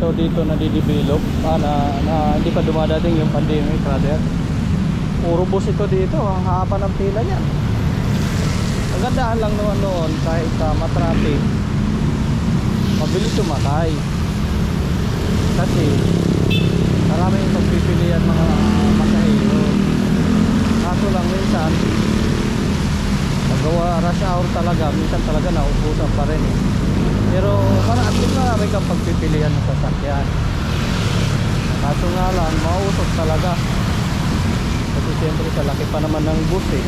ito dito na didevelop na hindi pa dumadating yung pandemic, brother. Puro bus ito dito, ang haba ng pila niyan. Ang gandahan lang noon kahit matraffic, mabilis sumakay kasi marami yung pagpipilian mga pasahero. Kaso lang minsan paggawa rush hour talaga, minsan talaga nauubusan pa rin eh. Pero at least marami kang pagpipilian ng sasakyan. Kaso nga lang mauusok talaga kasi siyempre sa laki pa naman ng bus eh.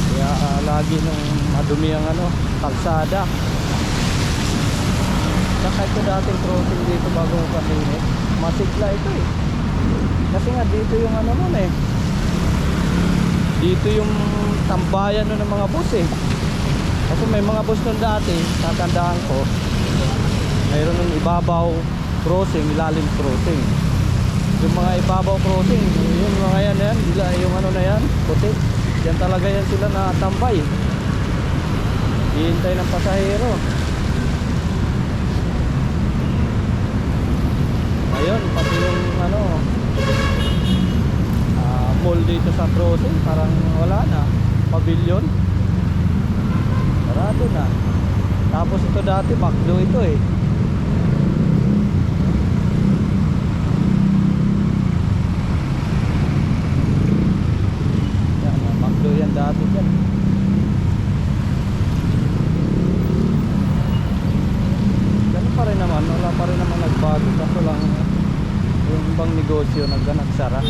Kaya lagi nung madumi ang kalsada. Saka ito dating crossing dito bago pandemic, masigla ito eh. Kasi nga dito yung nun eh, dito yung tambayan nun ng mga bus eh. Kasi may mga bus nun dati, tatandaan ko, mayroon ng ibabaw crossing, ilalim crossing. Yung mga ibabaw crossing, yung mga yan, yung na yan, puti, yan talaga yan sila na tambay, hihintay ng pasahero. Ayun, pati yung mall dito sa crossing, parang wala na, pavilion, sarado na. Tapos ito dati McDo ito eh. Yan, McDo yan dati dyan. Ganun pa rin naman, wala pa rin naman nagbago. Kaso lang yung ibang negosyo nagsara.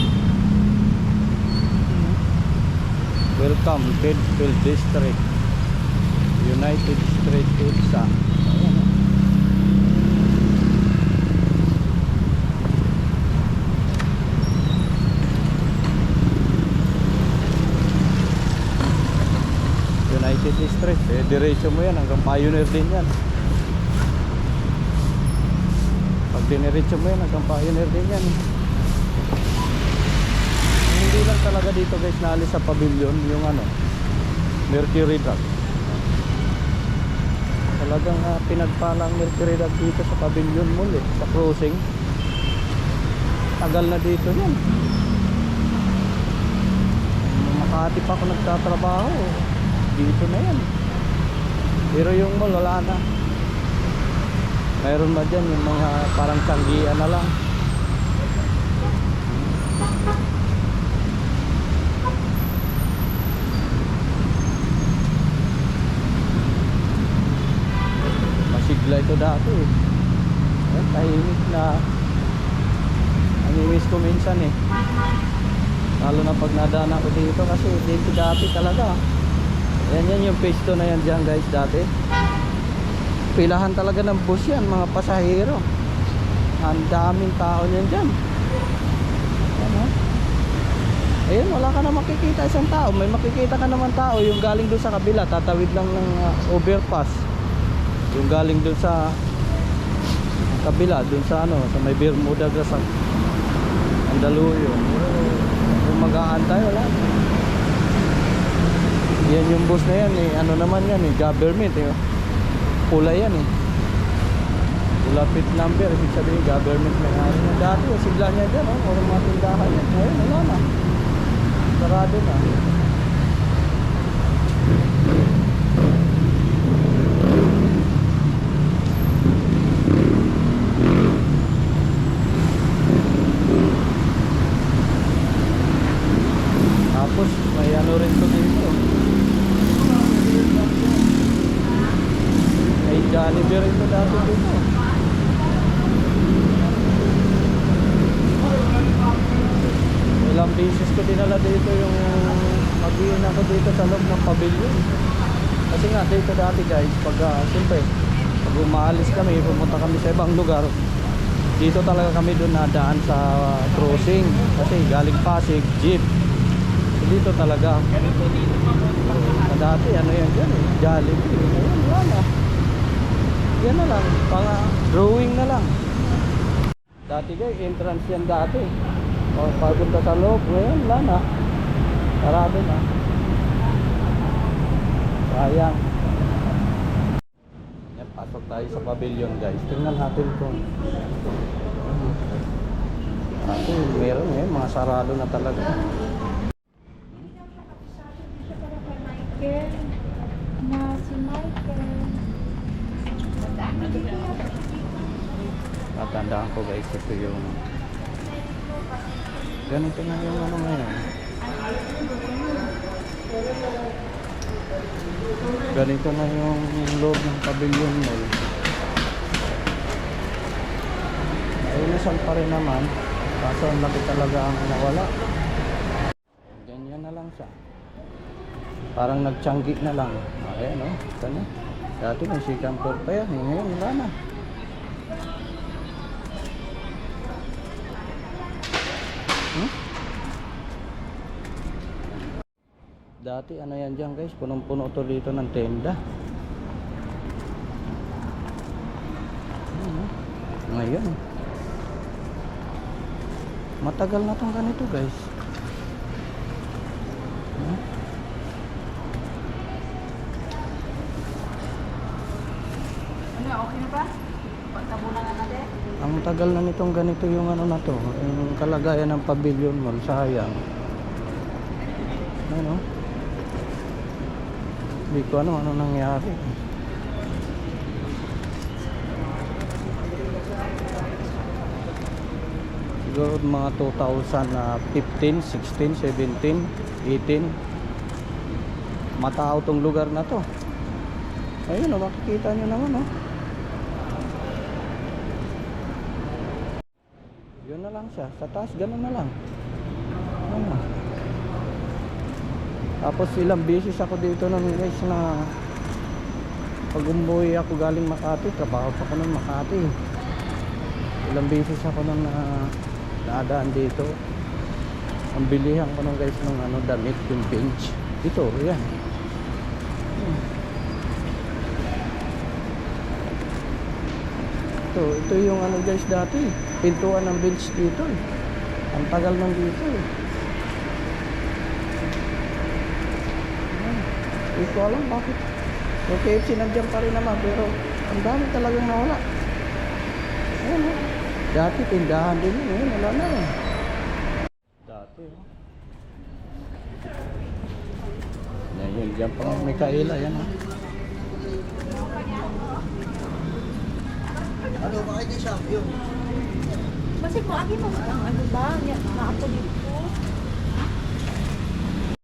Welcome Kedfield District, United Street EDSA. United District, diretso mo yan hanggang Pioneer din yan. Pag diniretso mo yan hanggang Pioneer din yan. Hindi lang talaga dito guys naalis sa pavilion yung Mercury Drug. Talagang pinagpalang Mercury Drug dito sa pavilion mall eh, sa crossing. Tagal na dito yan. Makati pa ako nagtatrabaho, dito na yan. Pero yung mall wala na. Mayroon ba dyan yung mga parang tanggihan na lang. Masigla ito dati eh. Tahimik na. Namimiss ko minsan eh. Lalo na pag nadaan ako dito kasi dito dati talaga. Yan yung page 2 na yan dyan guys dati. Pilahan talaga ng bus yan, mga pasahero. Ang daming tao niyan dyan. Ayun, wala ka na makikita isang tao. May makikita ka naman tao yung galing doon sa kabila, tatawid lang ng overpass. Yung galing doon sa kabila, doon sa sa may Bermuda sa Andaluyong. Kung mag-aantay, wala. Yan yung bus na yan eh. Naman yan eh, government eh. Pula yan eh. Pula pit number, ibig sabihin government may hari na. Dati sigla niya dyan o mga tindahan yan. Ngayon wala na, sarado na. Tapos may rin to dito, may Jollibee rin to dati dito. Ilang beses ko dinala dito yung mag-iin ako dito sa loob ng pavilion. Kasi nga dito dati guys, pag siyempre pag umaalis kami, pumunta kami sa ibang lugar, dito talaga kami doon nadaan sa crossing. Kasi galing Pasig, jeep. So, dito talaga. Sa dati, yan dyan eh, Jollibee. Ayun, wala na. Yan na lang, pang drawing na lang. Dati guys, entrance yan dati. Pagpunta sa loob, ngayon wala na. Sarado na. Sayang. Yan, pasok tayo sa pavilion guys. Tingnan natin kung kasi meron mga sarado na talaga. Michael. Na si Michael. Tatandaan ko guys, ito yung ganito na yung ano ngayon. Ganito na yung loob ng pavilion mall. Ayunasan pa rin naman. Kaso ang laki talaga ang nawala. Ganyan na lang siya. Parang nagtiyanggi na lang. Ayan o. Sana. Dati may second floor pa yan. Ngayon wala na. Dati ano yan dyan guys. Punong-puno to dito ng tenda. Ngayon matagal na tong ganito guys. Ano, okay na ba? Pagtabunan na natin. Ang tagal na nitong ganito yung ano na to, yung kalagayan ng pavilion mall, sayang. Ano? Hindi ko ano nangyari. Siguro mga 2015, 16, 17, 18. Matao tong lugar na to. Ayun o, makikita nyo naman o. Yun na lang siya. Sa taas, ganun na lang. Ano? Tapos ilang beses ako dito nun guys na pag umuwi ako galing Makati, trabaho pa ko nun Makati. Ilang beses ako nun na naadaan dito. Ang bilihan ko nun guys ng ano, damit, yung bench. Ito, yan. Ito yung ano guys dati. Pintuan ng bench dito eh. Ang tagal nang dito eh. Hindi ko alam bakit. So KFC nandiyan pa rin naman pero ang dami talagang nawala. Ayan o. Dati tindahan din yun eh. Wala na eh. Dati o. Yan, dyan pa may kaila yan o. Ano ba kayo siya? Yun. Kasi kung akin mo, ano ba? Naapo dito.